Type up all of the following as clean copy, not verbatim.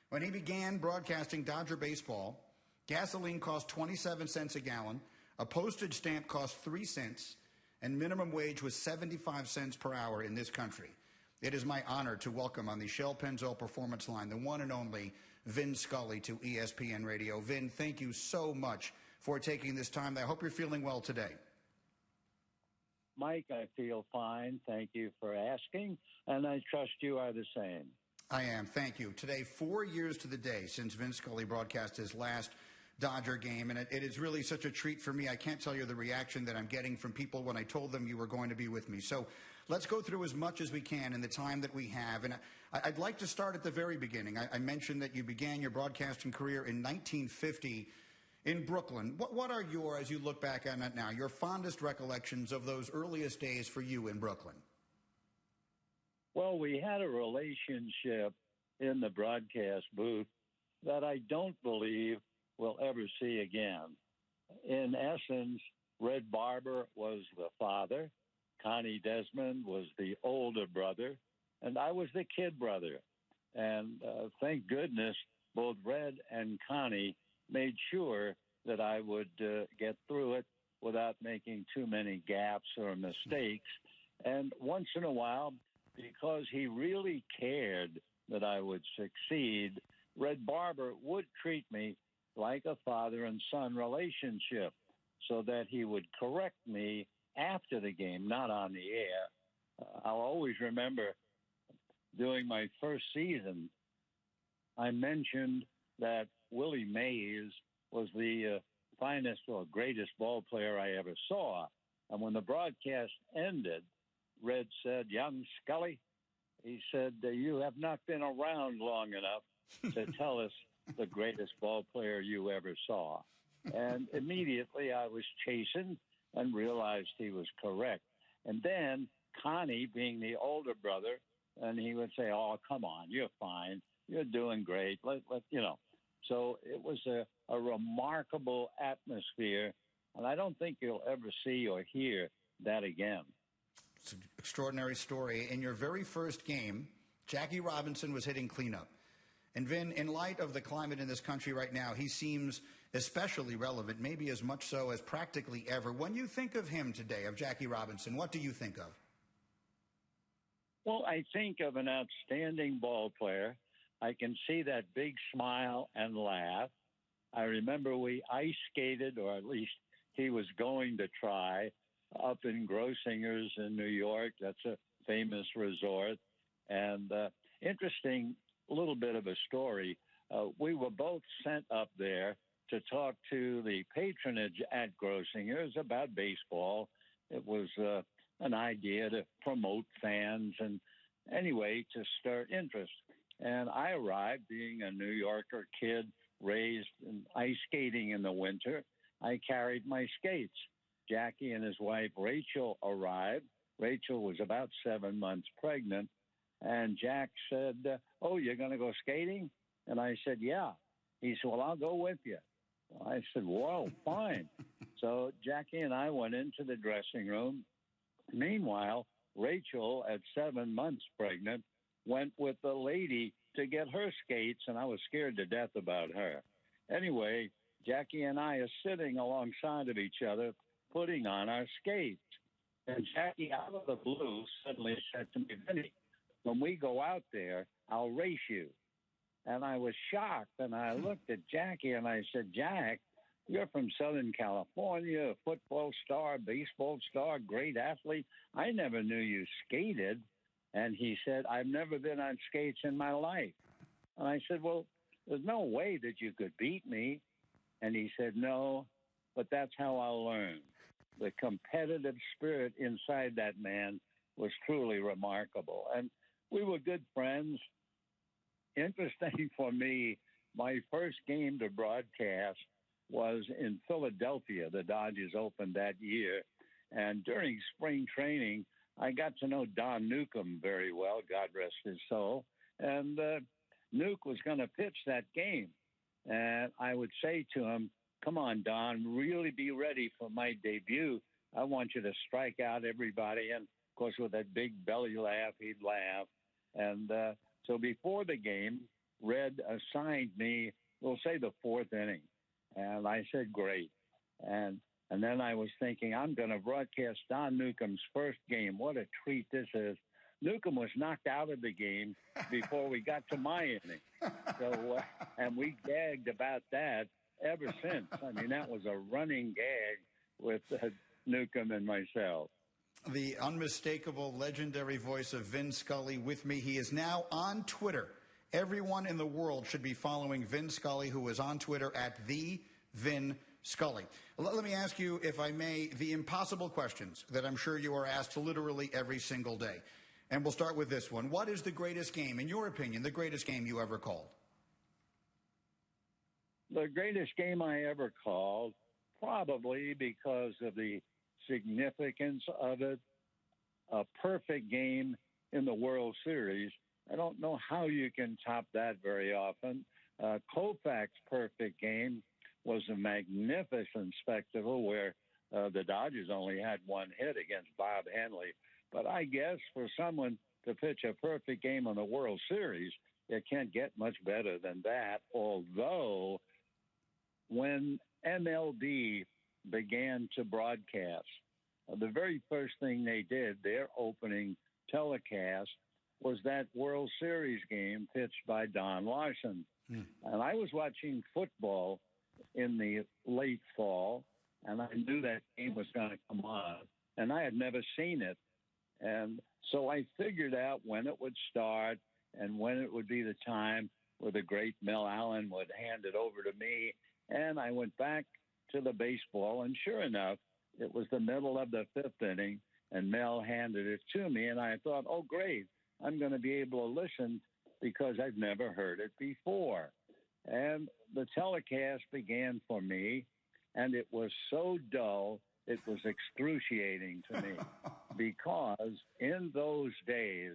When he began broadcasting Dodger baseball, gasoline cost 27 cents a gallon, a postage stamp cost 3 cents, and minimum wage was 75 cents per hour in this country. It is my honor to welcome on the Shell Pennzoil Performance Line the one and only Vin Scully to ESPN Radio. Vin, thank you so much for taking this time. I hope you're feeling well today. Mike, I feel fine. Thank you for asking, and I trust you are the same. I am. Thank you. Today, 4 years to the day since Vin Scully broadcast his last Dodger game, and it is really such a treat for me. I can't tell you the reaction that I'm getting from people when I told them you were going to be with me. So let's go through as much as we can in the time that we have. And I'd like to start at the very beginning. I mentioned that you began your broadcasting career in 1950 in Brooklyn. What are your, as you look back on it now, your fondest recollections of those earliest days for you in Brooklyn? Well, we had a relationship in the broadcast booth that I don't believe we'll ever see again. In essence, Red Barber was the father, Connie Desmond was the older brother, and I was the kid brother. And thank goodness both Red and Connie made sure that I would get through it without making too many gaps or mistakes. And once in a while, because he really cared that I would succeed, Red Barber would treat me like a father and son relationship, so that he would correct me after the game, not on the air. I'll always remember during my first season, I mentioned that Willie Mays was the finest or greatest ball player I ever saw. And when the broadcast ended, Red said, "Young Scully," he said, "you have not been around long enough to tell us the greatest ball player you ever saw." And immediately I was chastened and realized he was correct. And then Connie, being the older brother, and he would say, "Oh, come on, you're fine. You're doing great." So it was a remarkable atmosphere, and I don't think you'll ever see or hear that again. It's an extraordinary story. In your very first game, Jackie Robinson was hitting cleanup. And Vin, in light of the climate in this country right now, he seems especially relevant, maybe as much so as practically ever. When you think of him today, of Jackie Robinson, what do you think of? Well, I think of an outstanding ball player. I can see that big smile and laugh. I remember we ice skated, or at least he was going to try, up in Grossinger's in New York. That's a famous resort. And interesting little bit of a story. We were both sent up there to talk to the patronage at Grossinger's about baseball. It was an idea to promote fans and, anyway, to stir interest. And I arrived, being a New Yorker kid raised in ice skating in the winter. I carried my skates. Jackie and his wife Rachel arrived. Rachel was about 7 months pregnant. And Jack said, "Oh, you're going to go skating?" And I said, "Yeah." He said, "Well, I'll go with you." I said, "Whoa, fine." So Jackie and I went into the dressing room. Meanwhile, Rachel, at 7 months pregnant, went with the lady to get her skates, and I was scared to death about her. Anyway, Jackie and I are sitting alongside of each other, putting on our skates. And Jackie, out of the blue, suddenly said to me, "Vinny, when we go out there, I'll race you." And I was shocked, and I looked at Jackie, and I said, "Jack, you're from Southern California, a football star, baseball star, great athlete. I never knew you skated." And he said, "I've never been on skates in my life." And I said, "Well, there's no way that you could beat me." And he said, "No, but that's how I'll learn." The competitive spirit inside that man was truly remarkable. And we were good friends. Interesting for me, my first game to broadcast was in Philadelphia. The Dodgers opened that year. And during spring training, I got to know Don Newcomb very well, God rest his soul. And Nuke was going to pitch that game. And I would say to him, "Come on, Don, really be ready for my debut. I want you to strike out everybody." And, of course, with that big belly laugh, he'd laugh. And so before the game, Red assigned me, we'll say the fourth inning. And I said, great. And then I was thinking, I'm going to broadcast Don Newcombe's first game. What a treat this is. Newcombe was knocked out of the game before we got to my inning. So, and we gagged about that ever since. I mean, that was a running gag with Newcombe and myself. The unmistakable, legendary voice of Vin Scully with me. He is now on Twitter. Everyone in the world should be following Vin Scully, who is on Twitter at the Vin Scully. Let me ask you, if I may, the impossible questions that I'm sure you are asked literally every single day. And we'll start with this one. What is the greatest game, in your opinion, the greatest game you ever called? The greatest game I ever called, probably because of the significance of it, a perfect game in the World Series. I don't know how you can top that very often. Koufax's perfect game was a magnificent spectacle where the Dodgers only had one hit against Bob Henley. But I guess for someone to pitch a perfect game on the World Series, it can't get much better than that. Although when MLB began to broadcast, the very first thing they did, their opening telecast, was that World Series game pitched by Don Larson. And I was watching football in the late fall, and I knew that game was going to come on, and I had never seen it. And so I figured out when it would start and when it would be the time where the great Mel Allen would hand it over to me. And I went back to the baseball, and sure enough, it was the middle of the fifth inning, and Mel handed it to me. And I thought, oh, great, I'm going to be able to listen because I've never heard it before. And the telecast began for me, and it was so dull, it was excruciating to me because in those days,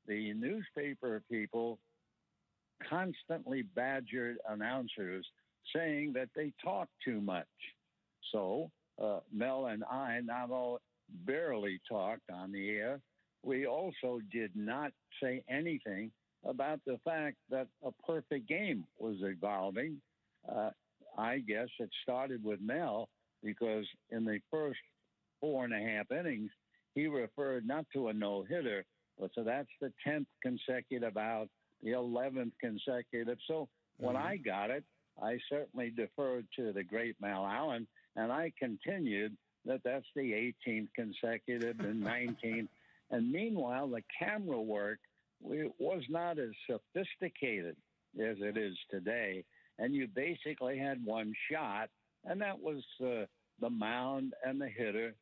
the newspaper people constantly badgered announcers saying that they talked too much. So Mel and I not only barely talked on the air, we also did not say anything about the fact that a perfect game was evolving. I guess it started with Mel because in the first 4.5 innings, he referred not to a no-hitter, but so that's the 10th consecutive out, the 11th consecutive. So when I got it, I certainly deferred to the great Mel Allen, and I continued that that's the 18th consecutive and 19th. And meanwhile, the camera work was not as sophisticated as it is today. And you basically had one shot, and that was the mound and the hitter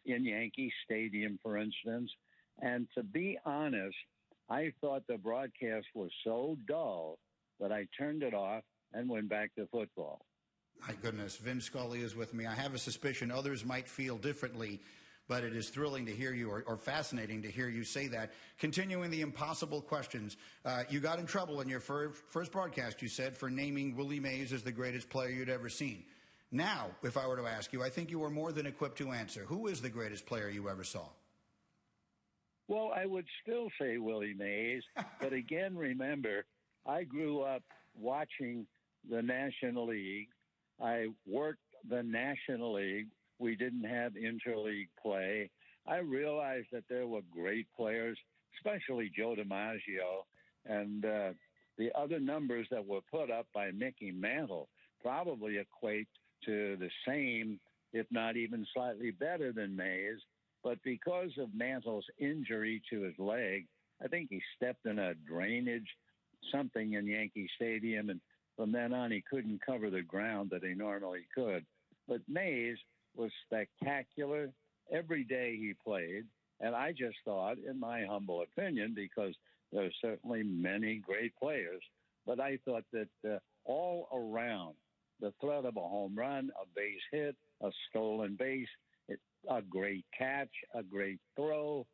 in Yankee Stadium, for instance. And to be honest, I thought the broadcast was so dull that I turned it off and went back to football. My goodness, Vin Scully is with me. I have a suspicion others might feel differently, but it is thrilling to hear you, or fascinating to hear you say that. Continuing the impossible questions, you got in trouble in your first broadcast, you said, for naming Willie Mays as the greatest player you'd ever seen. Now, if I were to ask you, I think you are more than equipped to answer. Who is the greatest player you ever saw? Well, I would still say Willie Mays, but again, remember, I grew up watching the National League. I worked the National League. We didn't have interleague play. I realized that there were great players, especially Joe DiMaggio, and the other numbers that were put up by Mickey Mantle probably equate to the same, if not even slightly better than Mays. But because of Mantle's injury to his leg, I think he stepped in a drainage, something in Yankee Stadium, and from then on he couldn't cover the ground that he normally could. But Mays was spectacular every day he played, and I just thought, in my humble opinion, because there are certainly many great players, but I thought that all around, the threat of a home run, a base hit, a stolen base, a great catch, a great throw,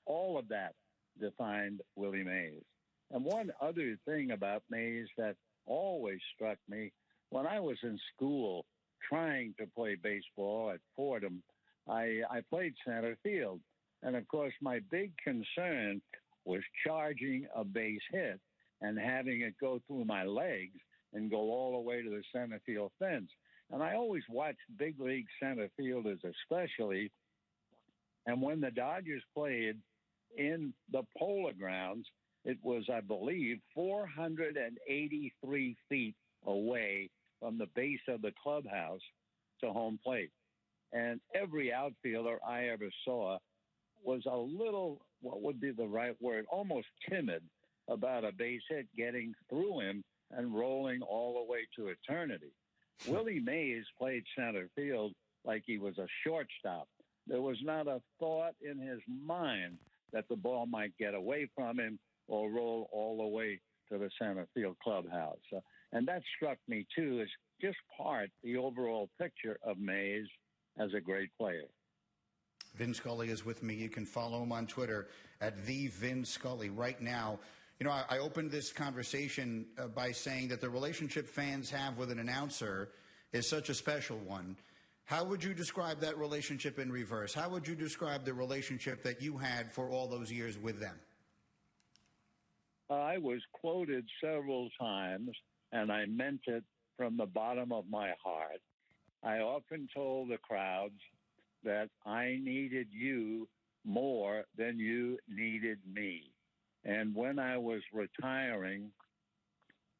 all of that defined Willie Mays. And one other thing about Mays that always struck me, when I was in school trying to play baseball at Fordham, I played center field. And, of course, my big concern was charging a base hit. and having it go through my legs and go all the way to the center field fence. And I always watched big league center fielders especially. And when the Dodgers played in the Polo Grounds, it was, I believe, 483 feet away from the base of the clubhouse to home plate. And every outfielder I ever saw was a little, what would be the right word, almost timid about a base hit getting through him and rolling all the way to eternity. Willie Mays played center field like he was a shortstop. There was not a thought in his mind that the ball might get away from him or roll all the way to the center field clubhouse. And that struck me, too, as just part the overall picture of Mays as a great player. Vin Scully is with me. You can follow him on Twitter at @VinScully right now. You know, I opened this conversation by saying that the relationship fans have with an announcer is such a special one. How would you describe that relationship in reverse? How would you describe the relationship that you had for all those years with them? I was quoted several times, and I meant it from the bottom of my heart. I often told the crowds that I needed you more than you needed me. And when I was retiring,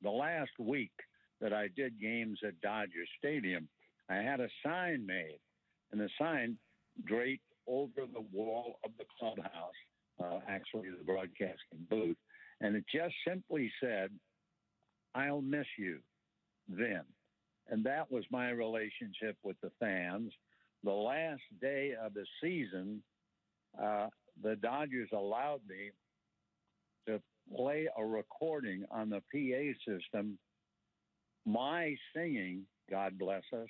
the last week that I did games at Dodger Stadium, I had a sign made, and the sign draped over the wall of the clubhouse, actually the broadcasting booth, and it just simply said, "I'll miss you, Vin." And that was my relationship with the fans. The last day of the season, the Dodgers allowed me to play a recording on the PA system, my singing, God bless us,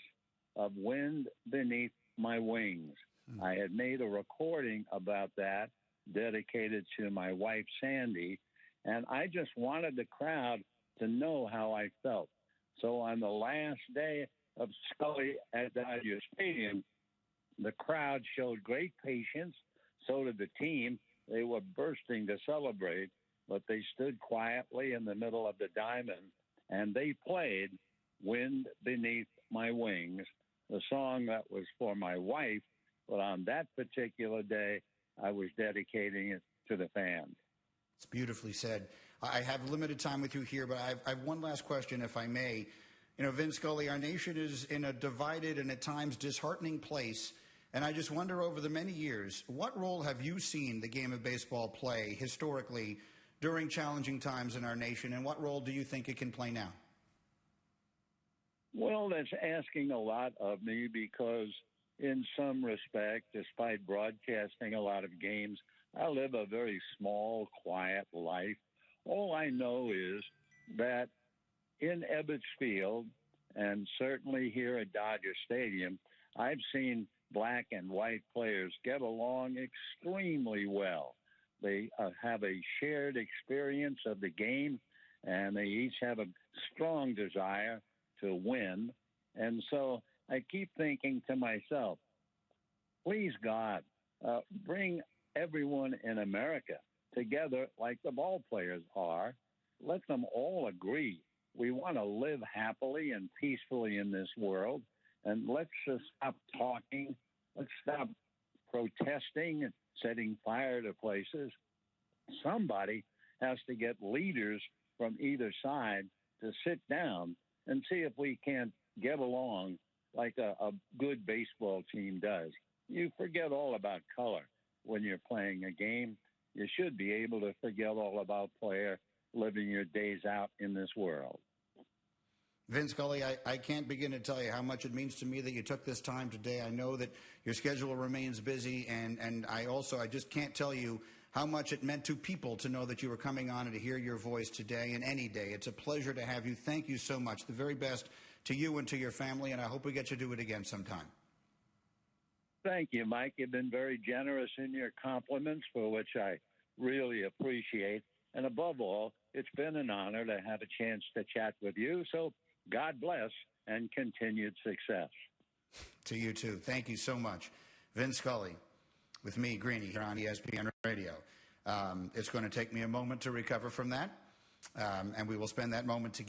of "Wind Beneath My Wings." I had made a recording about that dedicated to my wife, Sandy, and I just wanted the crowd to know how I felt. So on the last day of Scully at Dodger Stadium, the crowd showed great patience. So did the team. They were bursting to celebrate, but they stood quietly in the middle of the diamond, and they played "Wind Beneath My Wings," the song that was for my wife, but on that particular day, I was dedicating it to the fans. It's beautifully said. I have limited time with you here, but I have one last question, if I may. You know, Vin Scully, our nation is in a divided and at times disheartening place, and I just wonder, over the many years, what role have you seen the game of baseball play historically during challenging times in our nation, and what role do you think it can play now? Well, that's asking a lot of me because in some respect, despite broadcasting a lot of games, I live a very small, quiet life. All I know is that in Ebbets Field, and certainly here at Dodger Stadium, I've seen black and white players get along extremely well. They have a shared experience of the game, and they each have a strong desire to win. And so I keep thinking to myself, please, God, bring everyone in America together like the ball players are. Let them all agree we want to live happily and peacefully in this world. And let's just stop talking. Let's stop protesting and setting fire to places. Somebody has to get leaders from either side to sit down and see if we can't get along like a good baseball team does. You forget all about color when you're playing a game. You should be able to forget all about player living your days out in this world. Vin Scully, I can't begin to tell you how much it means to me that you took this time today. I know that your schedule remains busy, and I just can't tell you how much it meant to people to know that you were coming on and to hear your voice today and any day. It's a pleasure to have you. Thank you so much. The very best to you and to your family, and I hope we get to do it again sometime. Thank you, Mike. You've been very generous in your compliments, for which I really appreciate. And above all, it's been an honor to have a chance to chat with you. So God bless and continued success. To you, too. Thank you so much. Vin Scully with me, Greeny, here on ESPN Radio. It's going to take me a moment to recover from that. And we will spend that moment together.